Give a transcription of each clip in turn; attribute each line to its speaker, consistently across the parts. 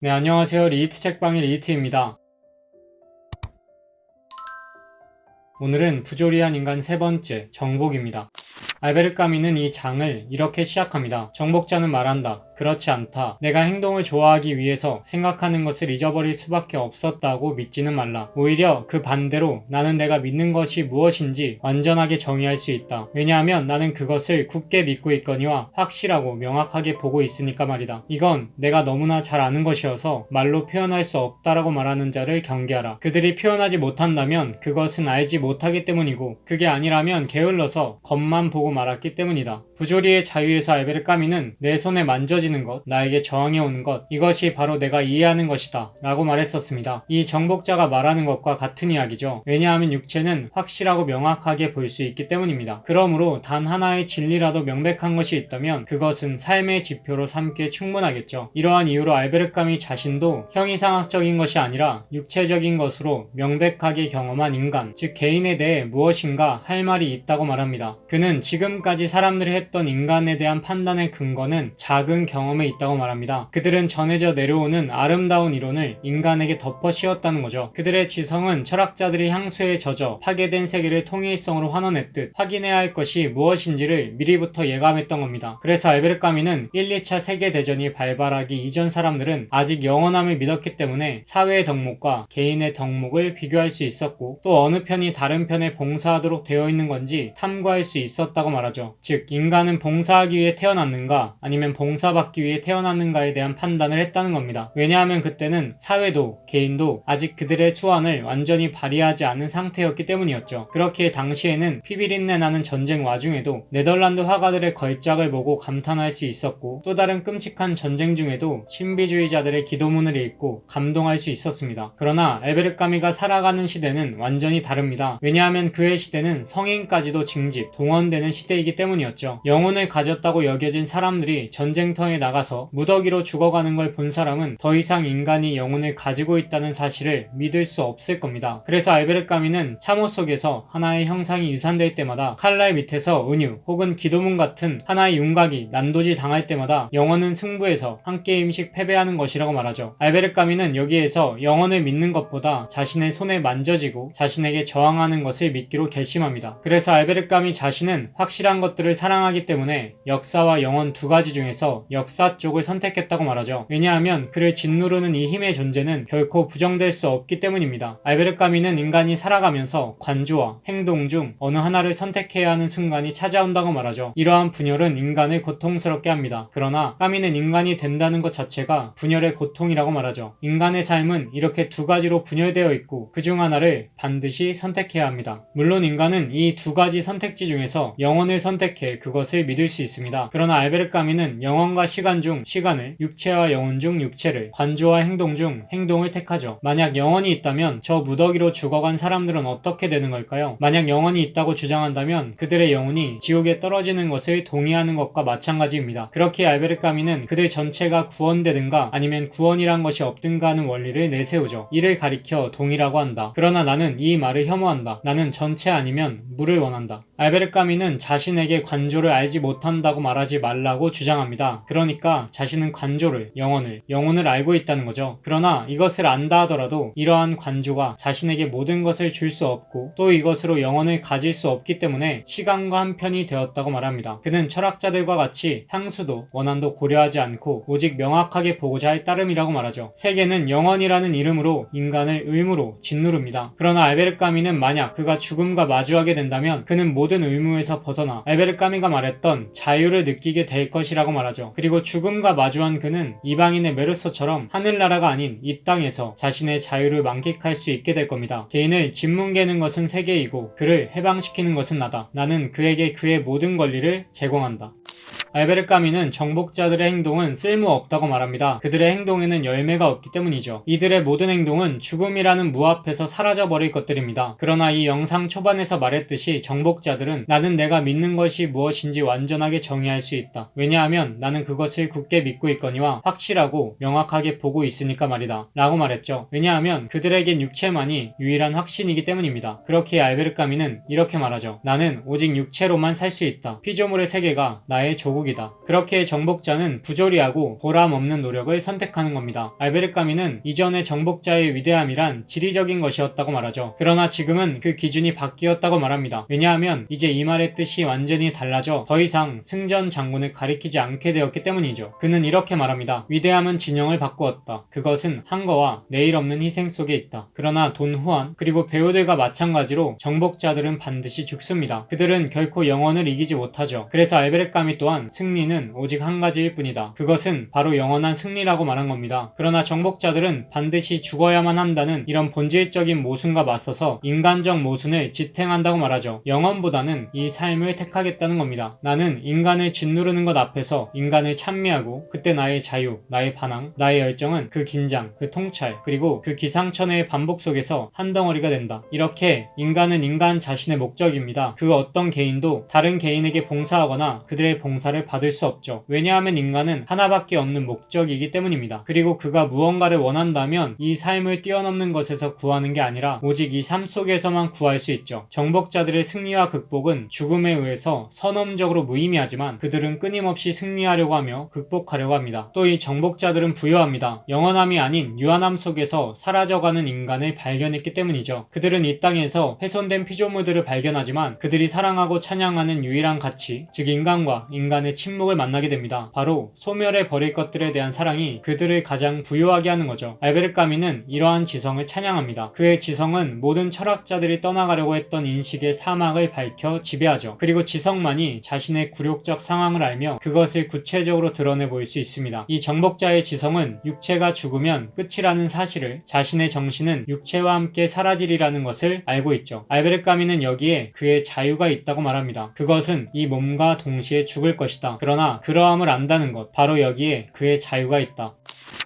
Speaker 1: 네, 안녕하세요. 리히트 책방의 리히트입니다. 오늘은 부조리한 인간 세 번째, 정복입니다. 알베르 까미는 이 장을 이렇게 시작합니다. 정복자는 말한다. 그렇지 않다. 내가 행동을 좋아하기 위해서 생각하는 것을 잊어버릴 수밖에 없었다고 믿지는 말라. 오히려 그 반대로 나는 내가 믿는 것이 무엇인지 완전하게 정의할 수 있다. 왜냐하면 나는 그것을 굳게 믿고 있거니와 확실하고 명확하게 보고 있으니까 말이다. 이건 내가 너무나 잘 아는 것이어서 말로 표현할 수 없다라고 말하는 자를 경계하라. 그들이 표현하지 못한다면 그것은 알지 못하기 때문이고, 그게 아니라면 게을러서 겉만 보고 말았기 때문이다. 부조리의 자유에서 알베르 까미는 내 손에 만져지는 것, 나에게 저항해오는 것, 이것이 바로 내가 이해하는 것이다 라고 말했었습니다. 이 정복자가 말하는 것과 같은 이야기죠. 왜냐하면 육체는 확실하고 명확하게 볼 수 있기 때문입니다. 그러므로 단 하나의 진리라도 명백한 것이 있다면 그것은 삶의 지표로 삼기에 충분하겠죠. 이러한 이유로 알베르 까미 자신도 형이상학적인 것이 아니라 육체적인 것으로 명백하게 경험한 인간, 즉 개인에 대해 무엇인가 할 말이 있다고 말합니다. 그는 지금까지 사람들이 했던 인간에 대한 판단의 근거는 작은 경험에 있다고 말합니다. 그들은 전해져 내려오는 아름다운 이론을 인간에게 덮어 씌웠다는 거죠. 그들의 지성은 철학자들이 향수에 젖어 파괴된 세계를 통일성으로 환원했듯 확인해야 할 것이 무엇인지를 미리부터 예감했던 겁니다. 그래서 알베르 까미는 1, 2차 세계대전이 발발하기 이전 사람들은 아직 영원함을 믿었기 때문에 사회의 덕목과 개인의 덕목을 비교할 수 있었고, 또 어느 편이 다른 편에 봉사하도록 되어 있는 건지 탐구할 수 있었다고 말하죠. 즉, 인간은 봉사하기 위해 태어났는가 아니면 봉사받기 위해 태어났는가에 대한 판단을 했다는 겁니다. 왜냐하면 그때는 사회도 개인도 아직 그들의 수완을 완전히 발휘하지 않은 상태였기 때문이었죠. 그렇기에 당시에는 피비린내 나는 전쟁 와중에도 네덜란드 화가들의 걸작을 보고 감탄할 수 있었고, 또 다른 끔찍한 전쟁 중에도 신비주의자들의 기도문을 읽고 감동할 수 있었습니다. 그러나 알베르 까미가 살아가는 시대는 완전히 다릅니다. 왜냐하면 그의 시대는 성인까지도 징집, 동원되는 시대이기 때문이었죠. 영혼을 가졌다고 여겨진 사람들이 전쟁터에 나가서 무더기로 죽어가는 걸 본 사람은 더 이상 인간이 영혼을 가지고 있다는 사실을 믿을 수 없을 겁니다. 그래서 알베르 까미는 참호 속에서 하나의 형상이 유산될 때마다, 칼날 밑에서 은유 혹은 기도문 같은 하나의 윤곽이 난도질 당할 때마다 영혼은 승부에서 한 게임씩 패배하는 것이라고 말하죠. 알베르 까미는 여기에서 영혼을 믿는 것보다 자신의 손에 만져지고 자신에게 저항하는 것을 믿기로 결심합니다. 그래서 알베르 까미 자신은 확실한 것들을 사랑하기 때문에 역사와 영혼 두 가지 중에서 역사 쪽을 선택했다고 말하죠. 왜냐하면 그를 짓누르는 이 힘의 존재는 결코 부정될 수 없기 때문입니다. 알베르 까미는 인간이 살아가면서 관조와 행동 중 어느 하나를 선택해야 하는 순간이 찾아온다고 말하죠. 이러한 분열은 인간을 고통스럽게 합니다. 그러나 까미는 인간이 된다는 것 자체가 분열의 고통이라고 말하죠. 인간의 삶은 이렇게 두 가지로 분열되어 있고 그 중 하나를 반드시 선택해야 합니다. 물론 인간은 이 두 가지 선택지 중에서 영혼을 선택해 그것을 믿을 수 있습니다. 그러나 알베르 까미는 영혼과 시간 중 시간을, 육체와 영혼 중 육체를, 관조와 행동 중 행동을 택하죠. 만약 영혼이 있다면 저 무더기로 죽어간 사람들은 어떻게 되는 걸까요? 만약 영혼이 있다고 주장한다면 그들의 영혼이 지옥에 떨어지는 것을 동의하는 것과 마찬가지입니다. 그렇게 알베르 까미는 그들 전체가 구원되든가 아니면 구원이란 것이 없든가 하는 원리를 내세우죠. 이를 가리켜 동의라고 한다. 그러나 나는 이 말을 혐오한다. 나는 전체 아니면 물을 원한다. 알베르 까미는 자신에게 관조를 알지 못한다고 말하지 말라고 주장합니다. 그러니까 자신은 관조를, 영혼을 알고 있다는 거죠. 그러나 이것을 안다 하더라도 이러한 관조가 자신에게 모든 것을 줄 수 없고, 또 이것으로 영혼을 가질 수 없기 때문에 시간과 한편이 되었다고 말합니다. 그는 철학자들과 같이 향수도 원한도 고려하지 않고 오직 명확하게 보고자 할 따름이라고 말하죠. 세계는 영혼이라는 이름으로 인간을 의무로 짓누릅니다. 그러나 알베르 까미는 만약 그가 죽음과 마주하게 된다면 그는 모든 의무에서 벗어나 알베르 까미가 말했던 자유를 느끼게 될 것이라고 말하죠. 그리고 죽음과 마주한 그는 이방인의 메르소처럼 하늘나라가 아닌 이 땅에서 자신의 자유를 만끽할 수 있게 될 겁니다. 개인을 짓뭉개는 것은 세계이고 그를 해방시키는 것은 나다. 나는 그에게 그의 모든 권리를 제공한다. 알베르 까미는 정복자들의 행동은 쓸모없다고 말합니다. 그들의 행동에는 열매가 없기 때문이죠. 이들의 모든 행동은 죽음이라는 무 앞에서 사라져버릴 것들입니다. 그러나 이 영상 초반에서 말했듯이 정복자들은 나는 내가 믿는 것이 무엇인지 완전하게 정의할 수 있다. 왜냐하면 나는 그것을 굳게 믿고 있거니와 확실하고 명확하게 보고 있으니까 말이다 라고 말했죠. 왜냐하면 그들에겐 육체만이 유일한 확신이기 때문입니다. 그렇기에 알베르 까미는 이렇게 말하죠. 나는 오직 육체로만 살 수 있다. 피조물의 세계가 나의 조국 왕국이다. 그렇게 정복자는 부조리하고 보람 없는 노력을 선택하는 겁니다. 알베르 까뮈는 이전에 정복자의 위대함이란 지리적인 것이었다고 말하죠. 그러나 지금은 그 기준이 바뀌었다고 말합니다. 왜냐하면 이제 이 말의 뜻이 완전히 달라져 더 이상 승전 장군을 가리키지 않게 되었기 때문이죠. 그는 이렇게 말합니다. 위대함은 진영을 바꾸었다. 그것은 한거와 내일 없는 희생 속에 있다. 그러나 돈 후안 그리고 배우들과 마찬가지로 정복자들은 반드시 죽습니다. 그들은 결코 영원을 이기지 못하죠. 그래서 알베르 까뮈 또한 승리는 오직 한 가지일 뿐이다. 그것은 바로 영원한 승리라고 말한 겁니다. 그러나 정복자들은 반드시 죽어야만 한다는 이런 본질적인 모순과 맞서서 인간적 모순을 지탱한다고 말하죠. 영원보다는 이 삶을 택하겠다는 겁니다. 나는 인간을 짓누르는 것 앞에서 인간을 찬미하고 그때 나의 자유, 나의 반항, 나의 열정은 그 긴장, 그 통찰, 그리고 그 기상천외의 반복 속에서 한 덩어리가 된다. 이렇게 인간은 인간 자신의 목적입니다. 그 어떤 개인도 다른 개인에게 봉사하거나 그들의 봉사를 받을 수 없죠. 왜냐하면 인간은 하나밖에 없는 목적이기 때문입니다. 그리고 그가 무언가를 원한다면 이 삶을 뛰어넘는 것에서 구하는 게 아니라 오직 이 삶 속에서만 구할 수 있죠. 정복자들의 승리와 극복은 죽음에 의해서 선언적으로 무의미하지만 그들은 끊임없이 승리하려고 하며 극복하려고 합니다. 또 이 정복자들은 부유합니다. 영원함이 아닌 유한함 속에서 사라져가는 인간을 발견했기 때문이죠. 그들은 이 땅에서 훼손된 피조물들을 발견하지만 그들이 사랑하고 찬양하는 유일한 가치, 즉 인간과 인간의 침묵을 만나게 됩니다. 바로 소멸해 버릴 것들에 대한 사랑이 그들을 가장 부유하게 하는 거죠. 알베르 까뮈는 이러한 지성을 찬양합니다. 그의 지성은 모든 철학자들이 떠나가려고 했던 인식의 사막을 밝혀 지배하죠. 그리고 지성만이 자신의 굴욕적 상황을 알며 그것을 구체적으로 드러내 보일 수 있습니다. 이 정복자의 지성은 육체가 죽으면 끝이라는 사실을, 자신의 정신은 육체와 함께 사라지리라는 것을 알고 있죠. 알베르 까뮈는 여기에 그의 자유가 있다고 말합니다. 그것은 이 몸과 동시에 죽을 것이다. 그러나 그러함을 안다는 것, 바로 여기에 그의 자유가 있다.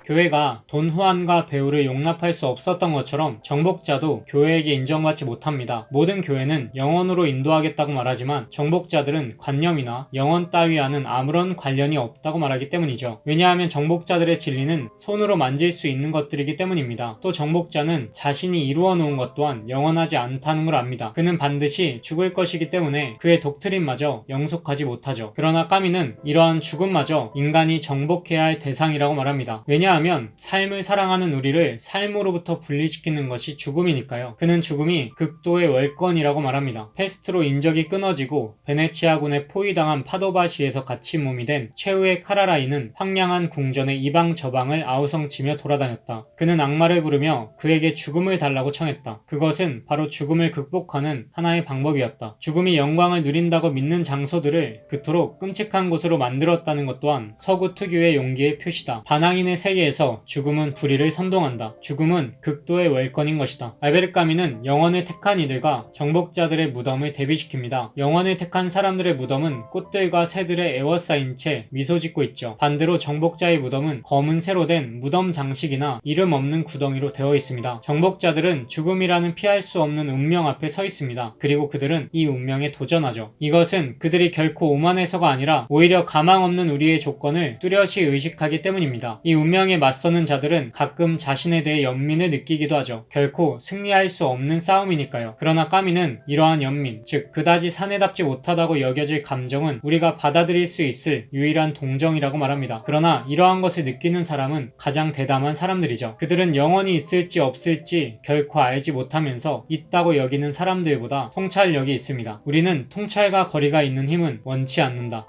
Speaker 1: 교회가 돈 후안과 배우를 용납할 수 없었던 것처럼 정복자도 교회에게 인정받지 못합니다. 모든 교회는 영원으로 인도하겠다고 말하지만 정복자들은 관념이나 영원 따위와는 아무런 관련이 없다고 말하기 때문이죠. 왜냐하면 정복자들의 진리는 손으로 만질 수 있는 것들이기 때문입니다. 또 정복자는 자신이 이루어 놓은 것 또한 영원하지 않다는 걸 압니다. 그는 반드시 죽을 것이기 때문에 그의 독트린마저 영속하지 못하죠. 그러나 까뮈는 이러한 죽음마저 인간이 정복해야 할 대상이라고 말합니다. 왜냐하면 삶을 사랑하는 우리를 삶으로부터 분리시키는 것이 죽음이니까요. 그는 죽음이 극도의 월권이라고 말합니다. 페스트로 인적이 끊어지고 베네치아군에 포위당한 파도바시에서 갇힌 몸이 된 최후의 카라라인은 황량한 궁전의 이방 저방을 아우성치며 돌아다녔다. 그는 악마를 부르며 그에게 죽음을 달라고 청했다. 그것은 바로 죽음을 극복하는 하나의 방법이었다. 죽음이 영광을 누린다고 믿는 장소들을 그토록 끔찍한 곳으로 만들었다는 것 또한 서구 특유의 용기의 표시다. 반항인의 세계에서 죽음은 불의를 선동한다. 죽음은 극도의 월권인 것이다. 알베르 까뮈는 영원을 택한 이들과 정복자들의 무덤을 대비시킵니다. 영원을 택한 사람들의 무덤은 꽃들과 새들의 에워싸인 채 미소 짓고 있죠. 반대로 정복자의 무덤은 검은 새로 된 무덤 장식이나 이름 없는 구덩이로 되어 있습니다. 정복자들은 죽음이라는 피할 수 없는 운명 앞에 서 있습니다. 그리고 그들은 이 운명에 도전하죠. 이것은 그들이 결코 오만해서가 아니라 오히려 가망 없는 우리의 조건을 뚜렷이 의식하기 때문입니다. 이 운명에 맞서는 자들은 가끔 자신에 대해 연민을 느끼기도 하죠. 결코 승리할 수 없는 싸움이니까요. 그러나 까뮈는 이러한 연민, 즉 그다지 사내답지 못하다고 여겨질 감정은 우리가 받아들일 수 있을 유일한 동정이라고 말합니다. 그러나 이러한 것을 느끼는 사람은 가장 대담한 사람들이죠. 그들은 영원히 있을지 없을지 결코 알지 못하면서 있다고 여기는 사람들보다 통찰력이 있습니다. 우리는 통찰과 거리가 있는 힘은 원치 않는다.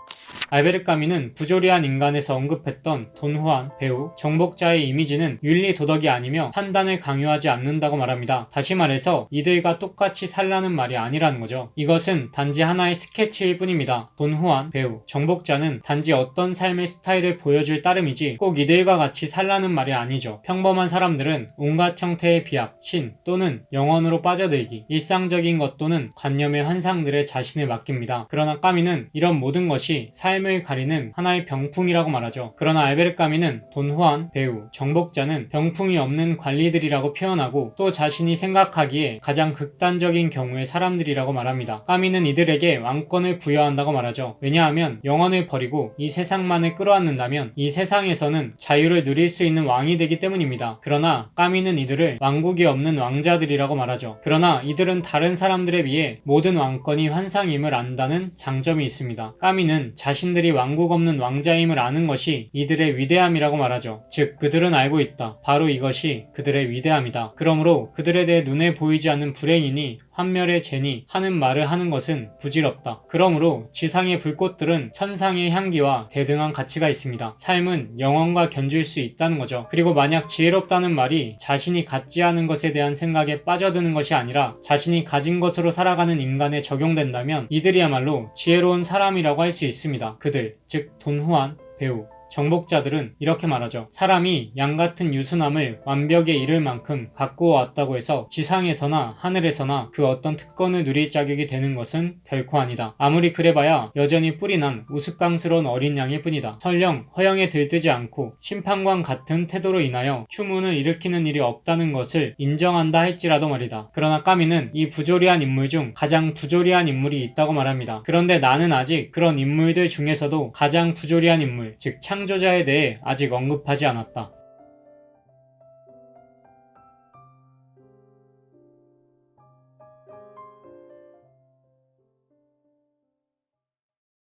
Speaker 1: 알베르 까뮈는 부조리한 인간에서 언급했던 돈 후안, 배우, 정복자의 이미지는 윤리 도덕이 아니며 판단을 강요하지 않는다고 말합니다. 다시 말해서 이들과 똑같이 살라는 말이 아니라는 거죠. 이것은 단지 하나의 스케치일 뿐입니다. 돈 후안, 배우, 정복자는 단지 어떤 삶의 스타일을 보여줄 따름이지 꼭 이들과 같이 살라는 말이 아니죠. 평범한 사람들은 온갖 형태의 비약, 신 또는 영혼으로 빠져들기, 일상적인 것 또는 관념의 환상들에 자신을 맡깁니다. 그러나 까뮈는 이런 모든 것이 삶을 가리는 하나의 병풍이라고 말하죠. 그러나 알베르 까뮈는 돈 후안, 배우, 정복자는 병풍이 없는 관리들이라고 표현하고 또 자신이 생각하기에 가장 극단적인 경우의 사람들이라고 말합니다. 까뮈는 이들에게 왕권을 부여한다고 말하죠. 왜냐하면 영혼을 버리고 이 세상만을 끌어안는다면 이 세상에서는 자유를 누릴 수 있는 왕이 되기 때문입니다. 그러나 까뮈는 이들을 왕국이 없는 왕자들이라고 말하죠. 그러나 이들은 다른 사람들에 비해 모든 왕권이 환상임을 안다는 장점이 있습니다. 까뮈는 자신의 자신들이 왕국 없는 왕자임을 아는 것이 이들의 위대함이라고 말하죠. 즉 그들은 알고 있다. 바로 이것이 그들의 위대함이다. 그러므로 그들에 대해 눈에 보이지 않는 불행이니 환멸의 죄니 하는 말을 하는 것은 부질없다. 그러므로 지상의 불꽃들은 천상의 향기와 대등한 가치가 있습니다. 삶은 영원과 견줄 수 있다는 거죠. 그리고 만약 지혜롭다는 말이 자신이 갖지 않은 것에 대한 생각에 빠져드는 것이 아니라 자신이 가진 것으로 살아가는 인간에 적용된다면 이들이야말로 지혜로운 사람이라고 할 수 있습니다. 그들, 즉 돈후안, 배우, 정복자들은 이렇게 말하죠. 사람이 양같은 유순함을 완벽에 이를 만큼 가꾸어 왔다고 해서 지상에서나 하늘에서나 그 어떤 특권을 누릴 자격이 되는 것은 결코 아니다. 아무리 그래봐야 여전히 뿌리 난 우스꽝스러운 어린 양일 뿐이다. 설령 허영에 들뜨지 않고 심판관 같은 태도로 인하여 추문을 일으키는 일이 없다는 것을 인정한다 할지라도 말이다. 그러나 까미는 이 부조리한 인물 중 가장 부조리한 인물이 있다고 말합니다. 그런데 나는 아직 그런 인물들 중에서도 가장 부조리한 인물, 즉 창조자에 대해 아직 언급하지 않았다.